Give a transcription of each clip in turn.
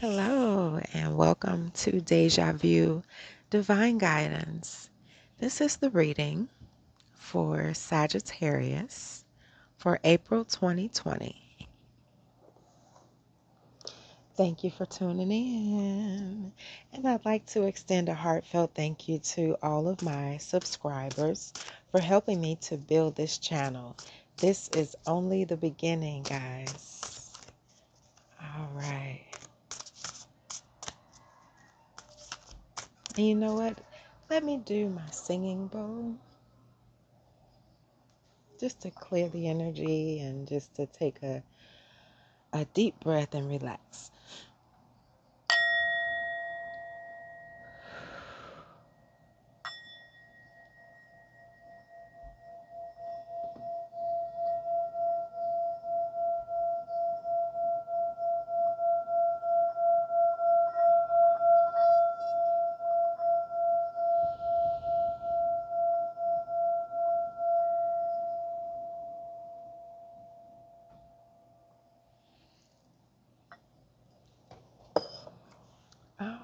Hello, and welcome to Deja Vu Divine Guidance. This is the reading for Sagittarius for April 2020. Thank you for tuning in. And I'd like to extend a heartfelt thank you to all of my subscribers for helping me to build this channel. This is only the beginning, guys. All right. And you know what? Let me do my singing bowl just to clear the energy and just to take a deep breath and relax.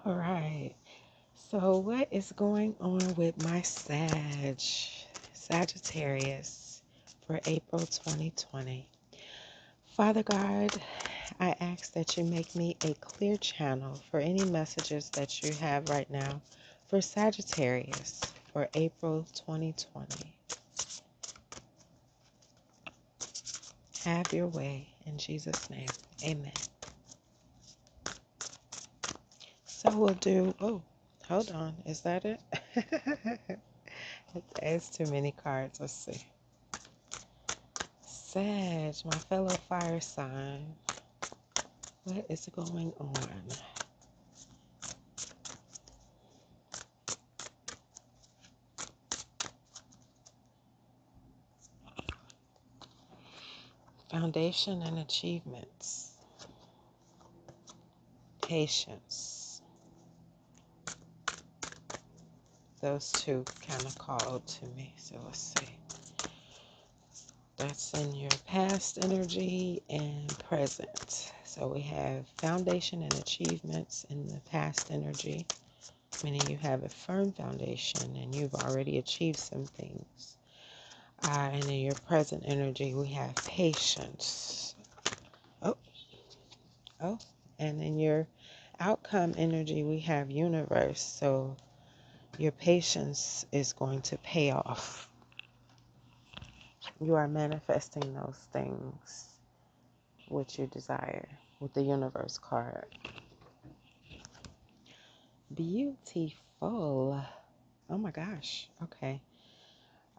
All right. So what is going on with my Sagittarius for April 2020? Father God, I ask that you make me a clear channel for any messages that you have right now for Sagittarius for April 2020. Have your way in Jesus' name. Amen. So we'll do, oh, hold on. Is that it? It's too many cards. Let's see. Sag, my fellow fire sign. What is going on? Foundation and achievements. Patience. Those two kind of called to me. So let's see. That's in your past energy and present. So we have foundation and achievements in the past energy, meaning you have a firm foundation and you've already achieved some things. And in your present energy, we have patience. Oh, and in your outcome energy, we have universe. So your patience is going to pay off. You are manifesting those things which you desire with the universe card. Beautiful. Oh my gosh. Okay.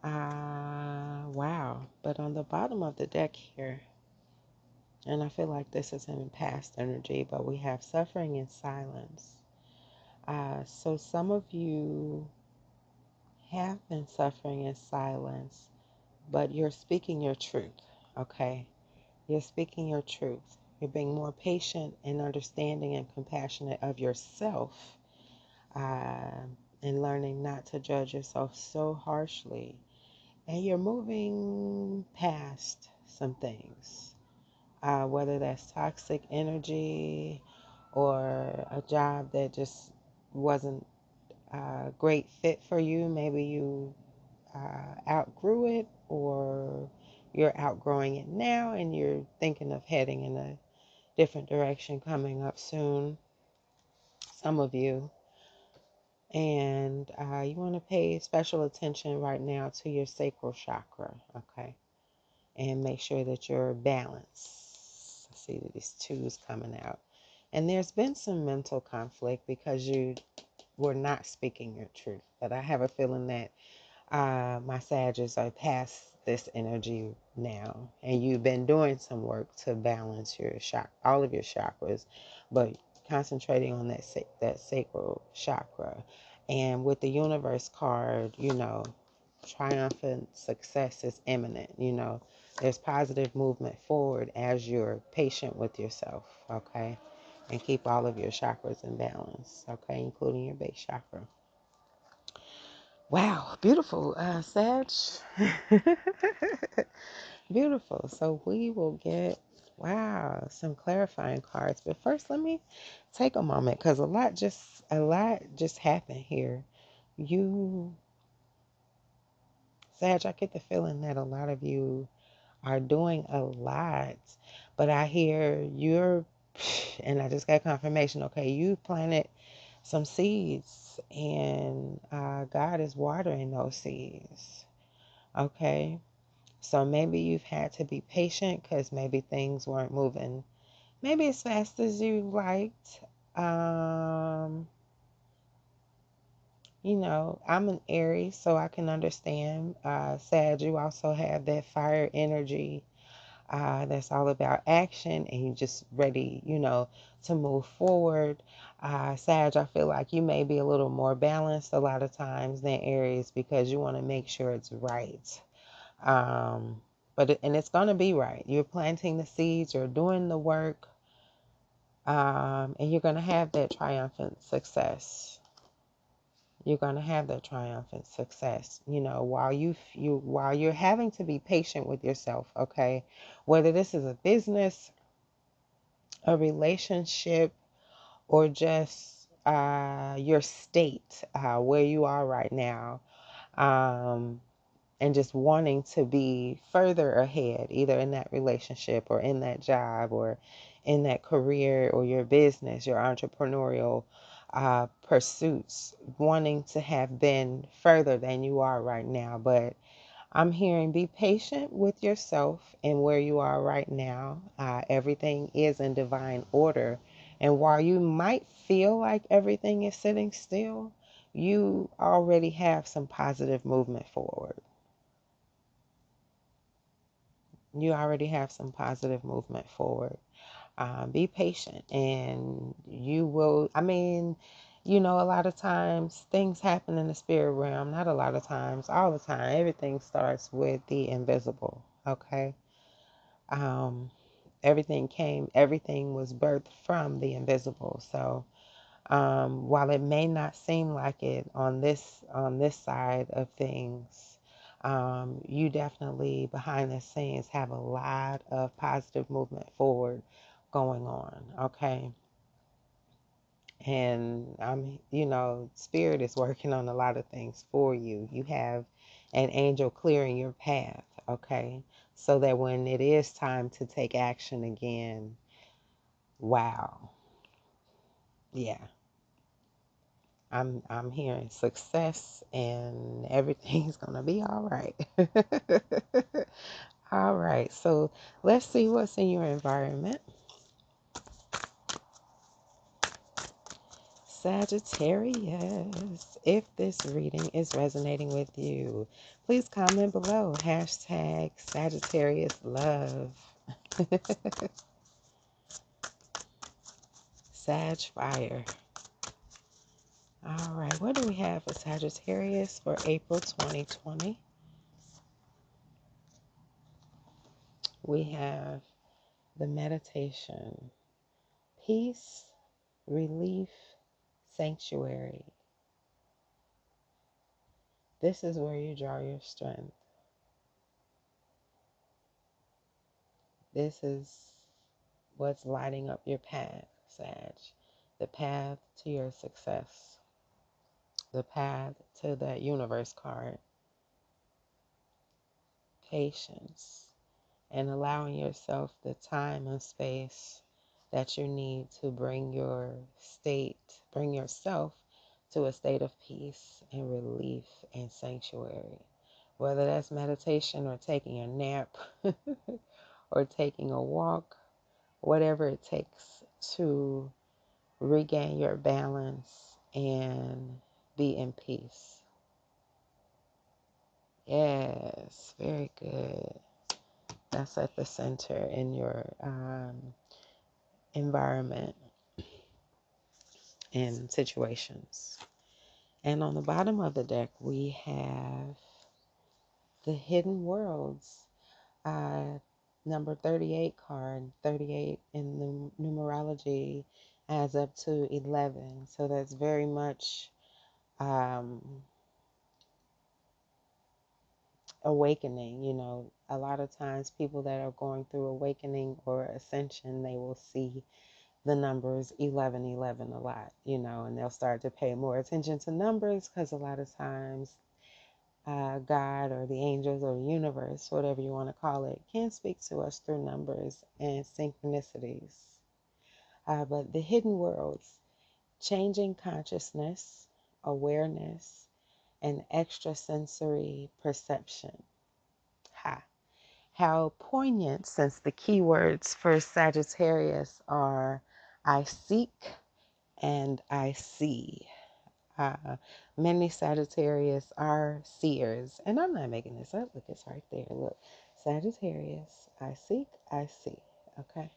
Wow. But on the bottom of the deck here, and I feel like this is in past energy, but we have suffering in silence. So some of you have been suffering in silence, but you're speaking your truth, okay? You're speaking your truth. You're being more patient and understanding and compassionate of yourself, and learning not to judge yourself so harshly. And you're moving past some things, whether that's toxic energy or a job that just wasn't a great fit for you. Maybe you outgrew it, or you're outgrowing it now and you're thinking of heading in a different direction coming up soon, some of you. And you want to pay special attention right now to your sacral chakra, okay? And make sure that you're balanced. I see that these twos coming out. And there's been some mental conflict because you were not speaking your truth. But I have a feeling that my Sagittarius are past this energy now, and you've been doing some work to balance your all of your chakras, but concentrating on that sacral chakra. And with the universe card, triumphant success is imminent. There's positive movement forward as you're patient with yourself, okay? And keep all of your chakras in balance, okay, including your base chakra. Wow, beautiful, Sag. Beautiful. So we will get Wow, some clarifying cards. But first, let me take a moment because a lot just happened here. You, Sag, I get the feeling that a lot of you are doing a lot, but I hear you're, and I just got confirmation. Okay, you planted some seeds, and God is watering those seeds. Okay, so maybe you've had to be patient because maybe things weren't moving maybe as fast as you liked. Um, I'm an Aries, so I can understand. Sag, you also have that fire energy that's all about action and you just ready, to move forward. Sag, I feel like you may be a little more balanced a lot of times than Aries because you want to make sure it's right. Um, and it's going to be right. You're planting the seeds, you're doing the work, and you're going to have that triumphant success. You're going to have that triumphant success. While you're having to be patient with yourself, okay? Whether this is a business, a relationship, or just your state, where you are right now. Um, and just wanting to be further ahead, either in that relationship or in that job or in that career or your business, your entrepreneurial pursuits, wanting to have been further than you are right now. But I'm hearing be patient with yourself and where you are right now. Everything is in divine order. And while you might feel like everything is sitting still, you already have some positive movement forward. You already have some positive movement forward. Be patient and you will, a lot of times things happen in the spirit realm. Not a lot of times, all the time. Everything starts with the invisible, okay? Um, everything was birthed from the invisible. So while it may not seem like it on this side of things, you definitely behind the scenes have a lot of positive movement forward going on. Okay. And spirit is working on a lot of things for you. You have an angel clearing your path. Okay. So that when it is time to take action again, wow. Yeah. I'm hearing success and everything's gonna be all right. All right, so let's see what's in your environment. Sagittarius, if this reading is resonating with you, please comment below. Hashtag Sagittarius love. Sag fire. All right, what do we have for Sagittarius for April 2020? We have the meditation, peace, relief, sanctuary. This is where you draw your strength. This is what's lighting up your path, Sag. The path to your success. The path to that universe card. Patience. And allowing yourself the time and space that you need to bring yourself to a state of peace and relief and sanctuary. Whether that's meditation or taking a nap or taking a walk, whatever it takes to regain your balance and be in peace. Yes, very good. That's at the center in your environment and situations. And on the bottom of the deck, we have the Hidden Worlds, uh, number 38 card. 38 in the numerology adds up to 11. So that's very much awakening. You know, a lot of times people that are going through awakening or ascension, they will see the numbers 1111 a lot, you know, and they'll start to pay more attention to numbers because a lot of times God or the angels or the universe, whatever you want to call it, can speak to us through numbers and synchronicities. But the hidden worlds, changing consciousness, awareness, and extrasensory perception. Ha! How poignant, since the keywords for Sagittarius are I seek and I see. Many Sagittarius are seers, and I'm not making this up. Look, it's right there. Look, Sagittarius, I seek, I see. Okay.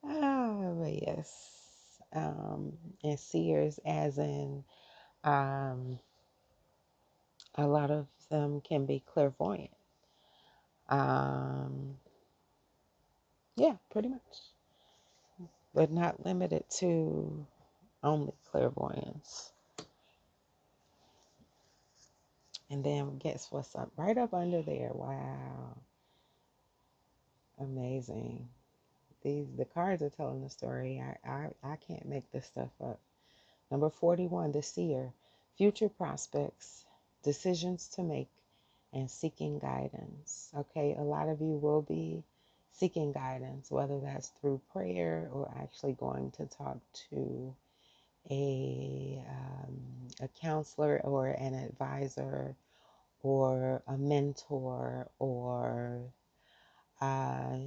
But yes. And seers, as in, um, a lot of them can be clairvoyant. Um, yeah, pretty much, but not limited to only clairvoyance. And then guess what's up? Right up under there. Wow. Amazing. The cards are telling the story. I can't make this stuff up. Number 41, the seer. Future prospects, decisions to make, and seeking guidance. Okay, a lot of you will be seeking guidance, whether that's through prayer or actually going to talk to a counselor or an advisor or a mentor or uh,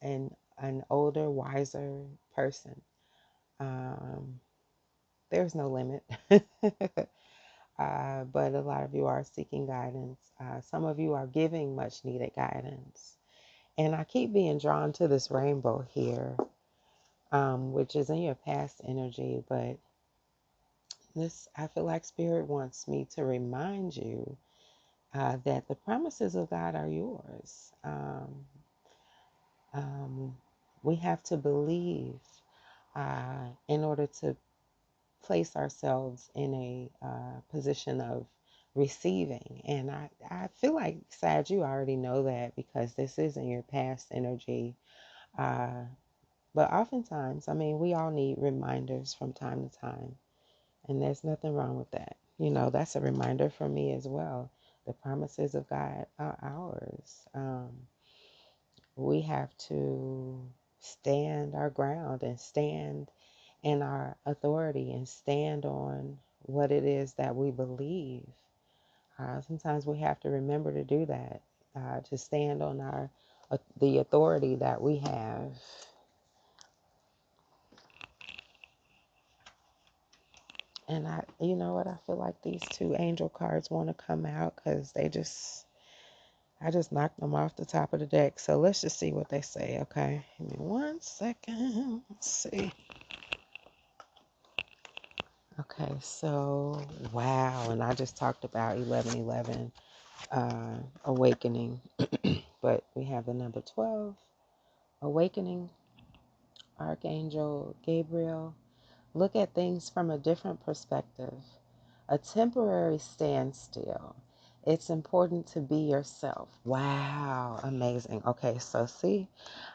an older, wiser person. Um, there's no limit. But a lot of you are seeking guidance. Some of you are giving much needed guidance. And I keep being drawn to this rainbow here, which is in your past energy. But this, I feel like Spirit wants me to remind you that the promises of God are yours. Um, we have to believe in order to place ourselves in a position of receiving. And I feel like, Sag, you already know that because this is in your past energy. But oftentimes, I mean, we all need reminders from time to time. And there's nothing wrong with that. You know, that's a reminder for me as well. The promises of God are ours. We have to stand our ground and stand in our authority and stand on what it is that we believe. Sometimes we have to remember to do that, to stand on our the authority that we have. And you know what? I feel like these two angel cards want to come out because I just knocked them off the top of the deck. So let's just see what they say, okay? Give me 1 second. Let's see. Okay, so wow, and I just talked about 1111 awakening, but we have the number 12 awakening, Archangel Gabriel. Look at things from a different perspective. A temporary standstill. It's important to be yourself. Wow, amazing. Okay, so see,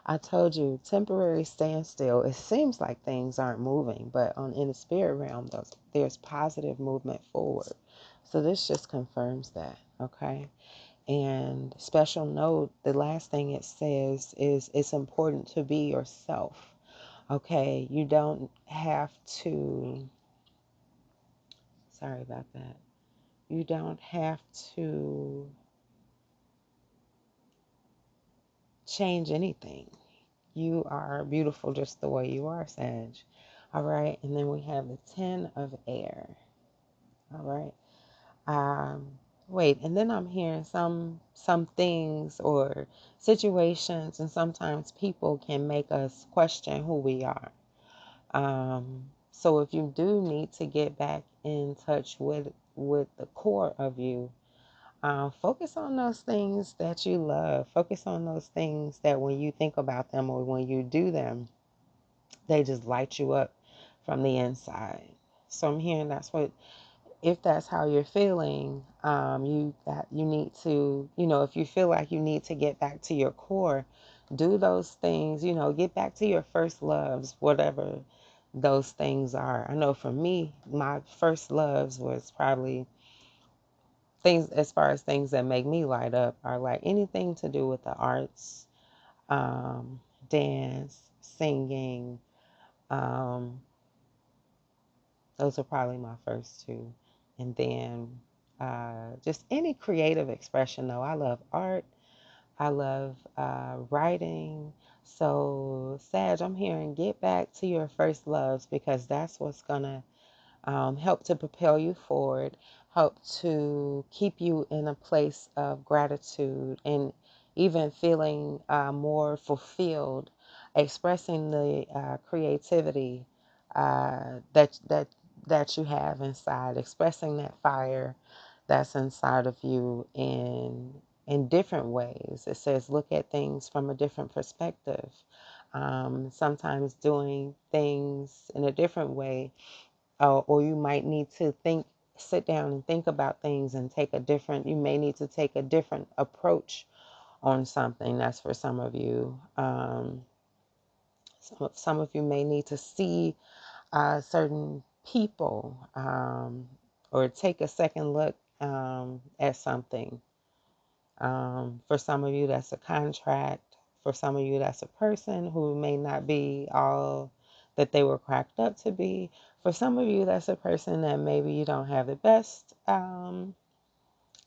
I told you, temporary standstill. It seems like things aren't moving, but in the spirit realm, there's positive movement forward. So this just confirms that, okay? And special note, the last thing it says is it's important to be yourself. Okay, you don't have to, sorry about that. You don't have to change anything. You are beautiful just the way you are, Sag. All right, and then we have the 10 of air. All right. Wait, and then I'm hearing some things or situations, and sometimes people can make us question who we are. So if you do need to get back in touch with the core of you, focus on those things that you love. Focus on those things that when you think about them or when you do them, they just light you up from the inside. So I'm hearing that's what if that's how you're feeling, you need to, if you feel like you need to get back to your core, do those things, get back to your first loves, whatever those things are. I know for me, my first loves was probably things, as far as things that make me light up, are like anything to do with the arts, um, dance, singing. Um, those are probably my first two. And then just any creative expression, though. I love art. I love writing. So, Sag, I'm hearing get back to your first loves, because that's what's going to help to propel you forward, help to keep you in a place of gratitude and even feeling more fulfilled, expressing the creativity that you have inside, expressing that fire that's inside of you in different ways. It says look at things from a different perspective. Sometimes doing things in a different way, or you might need to sit down and think about things and you may need to take a different approach on something. That's for some of you. Some of you may need to see certain people, or take a second look at something. For some of you, that's a contract. For some of you, that's a person who may not be all that they were cracked up to be. For some of you, that's a person that maybe you don't have the best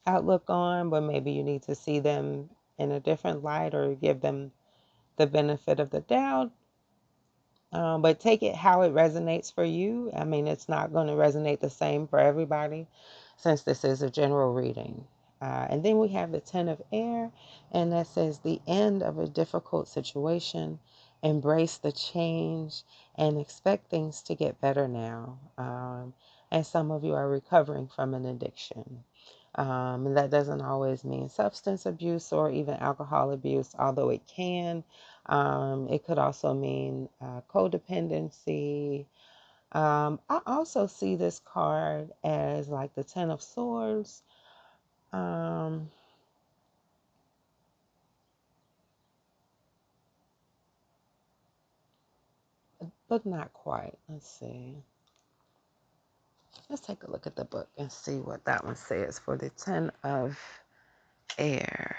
outlook on, but maybe you need to see them in a different light or give them the benefit of the doubt. But take it how it resonates for you. I mean, it's not going to resonate the same for everybody, since this is a general reading. And then we have the Ten of Air, and that says the end of a difficult situation. Embrace the change and expect things to get better now. And some of you are recovering from an addiction. And that doesn't always mean substance abuse or even alcohol abuse, although it can. It could also mean codependency. I also see this card as like the Ten of Swords, but not quite. Let's see. Let's take a look at the book and see what that one says for the Ten of Air.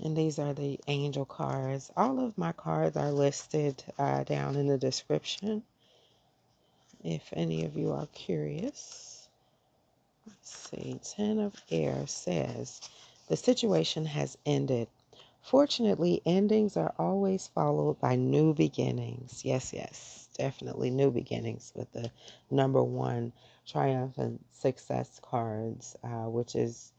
And these are the angel cards. All of my cards are listed down in the description, if any of you are curious. Let's see. Ten of Air says, the situation has ended. Fortunately, endings are always followed by new beginnings. Yes, yes, definitely new beginnings with the number one triumphant success cards, which is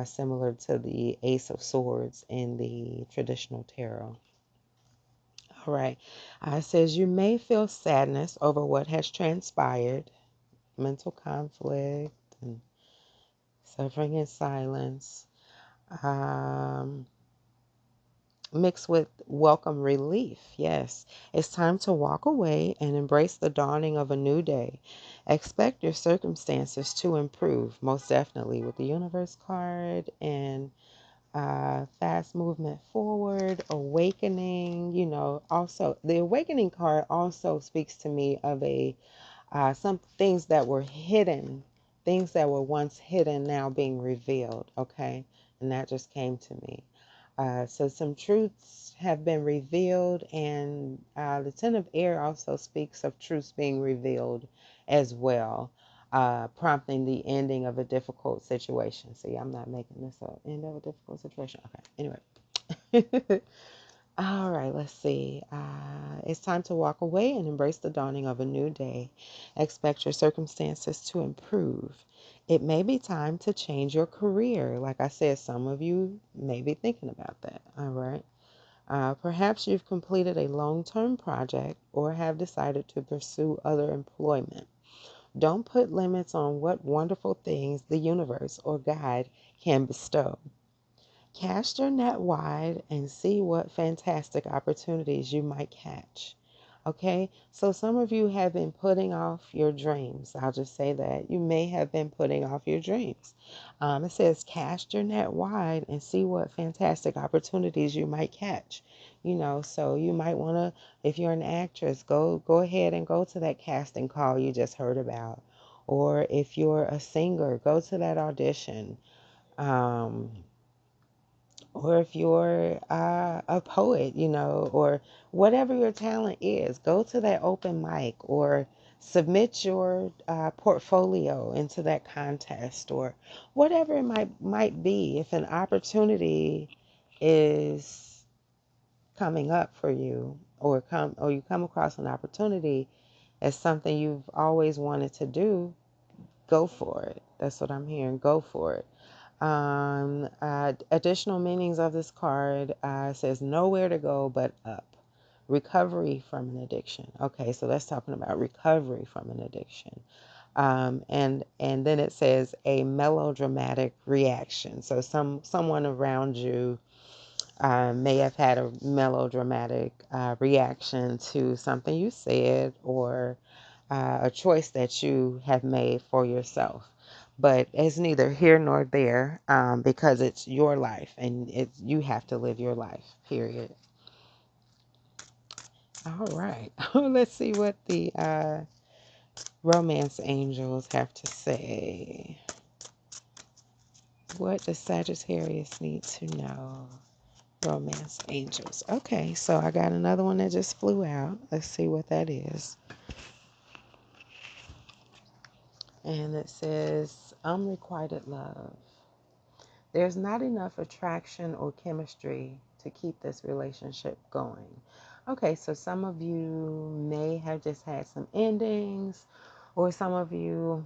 similar to the Ace of Swords in the traditional tarot. All right. It says you may feel sadness over what has transpired, mental conflict, and suffering in silence, mixed with welcome relief. Yes, it's time to walk away and embrace the dawning of a new day. Expect your circumstances to improve, most definitely, with the universe card and fast movement forward, awakening. Also the awakening card also speaks to me of some things that were hidden, things that were once hidden now being revealed. Okay, and that just came to me. So some truths have been revealed, and the Ten of Air also speaks of truths being revealed as well, prompting the ending of a difficult situation. See, I'm not making this up. End of a difficult situation. Okay, anyway. All right, let's see. It's time to walk away and embrace the dawning of a new day. Expect your circumstances to improve. It may be time to change your career. Like I said, some of you may be thinking about that. All right. Perhaps you've completed a long-term project or have decided to pursue other employment. Don't put limits on what wonderful things the universe or God can bestow. Cast your net wide and see what fantastic opportunities you might catch. Okay, so some of you have been putting off your dreams. I'll just say that. You may have been putting off your dreams. It says, cast your net wide and see what fantastic opportunities you might catch. So you might want to, if you're an actress, go ahead and go to that casting call you just heard about. Or if you're a singer, go to that audition. Um, or if you're a poet, or whatever your talent is, go to that open mic or submit your portfolio into that contest or whatever it might be. If an opportunity is coming up for you, or you come across an opportunity as something you've always wanted to do, go for it. That's what I'm hearing. Go for it. Additional meanings of this card says nowhere to go but up. Recovery from an addiction. Okay, so that's talking about recovery from an addiction. And then it says a melodramatic reaction. So someone around you may have had a melodramatic reaction to something you said or a choice that you have made for yourself. But it's neither here nor there because it's your life and you have to live your life, period. All right. Let's see what the romance angels have to say. What does Sagittarius need to know? Romance angels. Okay, so I got another one that just flew out. Let's see what that is. And it says, unrequited love. There's not enough attraction or chemistry to keep this relationship going. Okay, so some of you may have just had some endings, or some of you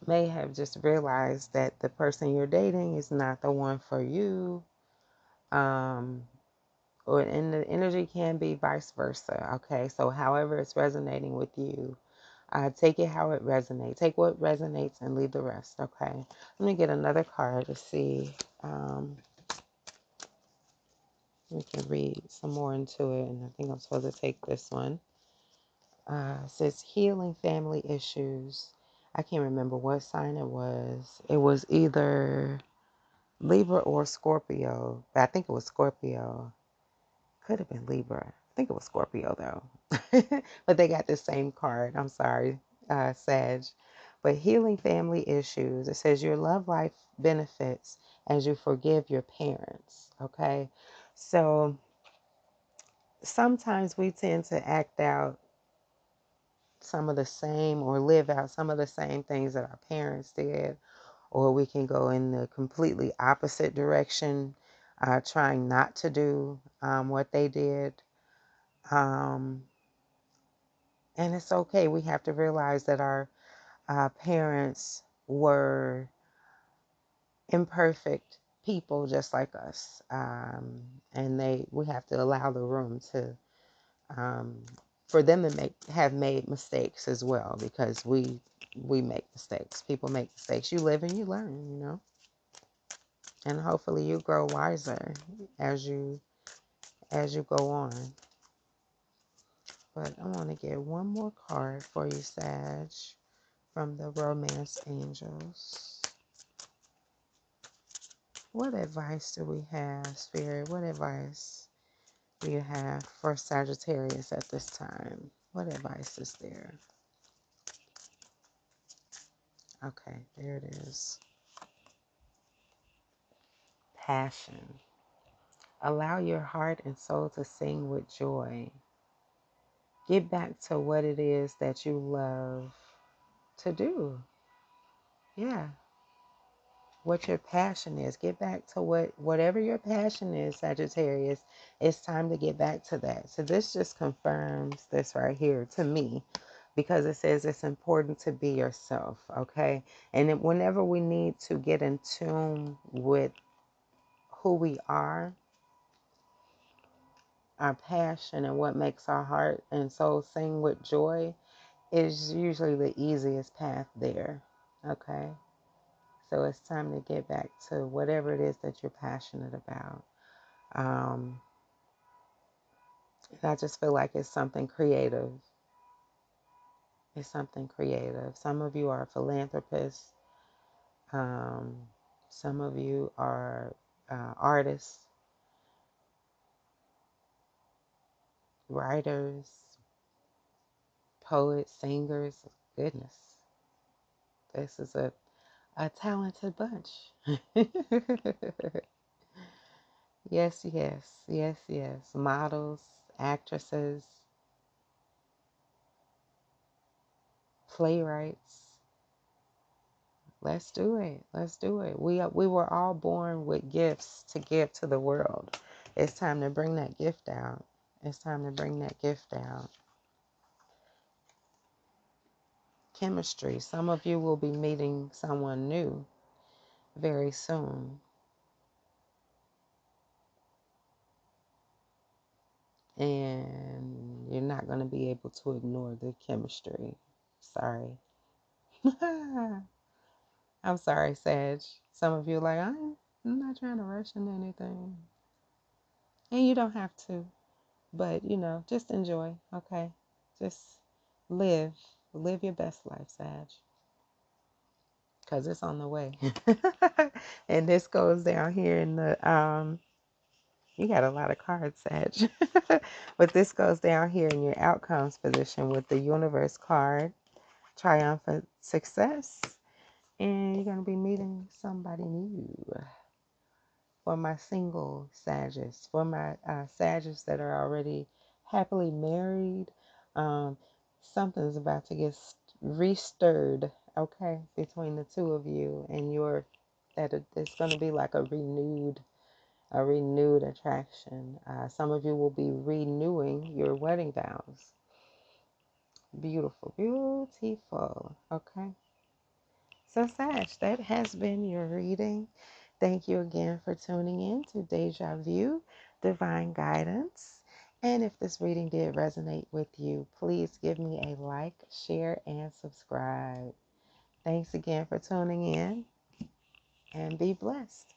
may have just realized that the person you're dating is not the one for you. And the energy can be vice versa. Okay, so however it's resonating with you, take it how it resonates. Take what resonates and leave the rest. Okay, let me get another card to see. We can read some more into it, and I think I'm supposed to take this one. It says healing family issues. I can't remember what sign it was. It was either Libra or Scorpio, but I think it was Scorpio. Could have been Libra. I think it was Scorpio though. But they got the same card. I'm sorry, Sag. But healing family issues. It says your love life benefits as you forgive your parents. Okay. So sometimes we tend to act out some of the same or live out some of the same things that our parents did, or we can go in the completely opposite direction, trying not to do what they did. And it's okay. We have to realize that our parents were imperfect people just like us. And we have to allow the room to um, for them to have made mistakes as well, because we make mistakes. People make mistakes. You live and you learn, and hopefully you grow wiser as you go on. But I want to get one more card for you, Sag, from the Romance Angels. What advice do we have, Spirit? What advice do you have for Sagittarius at this time? What advice is there? Okay, there it is. Passion. Allow your heart and soul to sing with joy. Get back to what it is that you love to do. Yeah. What your passion is. Get back to whatever your passion is, Sagittarius. It's time to get back to that. So this just confirms this right here to me, because it says it's important to be yourself, okay? And whenever we need to get in tune with who we are, our passion, and what makes our heart and soul sing with joy, is usually the easiest path there, okay? So it's time to get back to whatever it is that you're passionate about. I just feel like it's something creative. It's something creative. Some of you are philanthropists. Um, some of you are artists, writers, poets, singers. Goodness, this is a talented bunch. Yes, yes, yes, yes. Models, actresses, playwrights. Let's do it. Let's do it. We were all born with gifts to give to the world. It's time to bring that gift out. It's time to bring that gift out. Chemistry. Some of you will be meeting someone new very soon. And you're not going to be able to ignore the chemistry. Sorry. I'm sorry, Sag. Some of you are like, I'm not trying to rush into anything. And you don't have to. But, just enjoy, okay? Just live. Live your best life, Sag. Because it's on the way. And this goes down here in the, you got a lot of cards, Sag. But this goes down here in your outcomes position with the universe card. Triumphant success. And you're going to be meeting somebody new. For my single Sagittarius, for my Sagittarius that are already happily married, something's about to get restirred, okay, between the two of you, and it's going to be like a renewed attraction. Some of you will be renewing your wedding vows. Beautiful, beautiful, okay. So, Sag, that has been your reading. Thank you again for tuning in to Deja Vu, Divine Guidance. And if this reading did resonate with you, please give me a like, share, and subscribe. Thanks again for tuning in, and be blessed.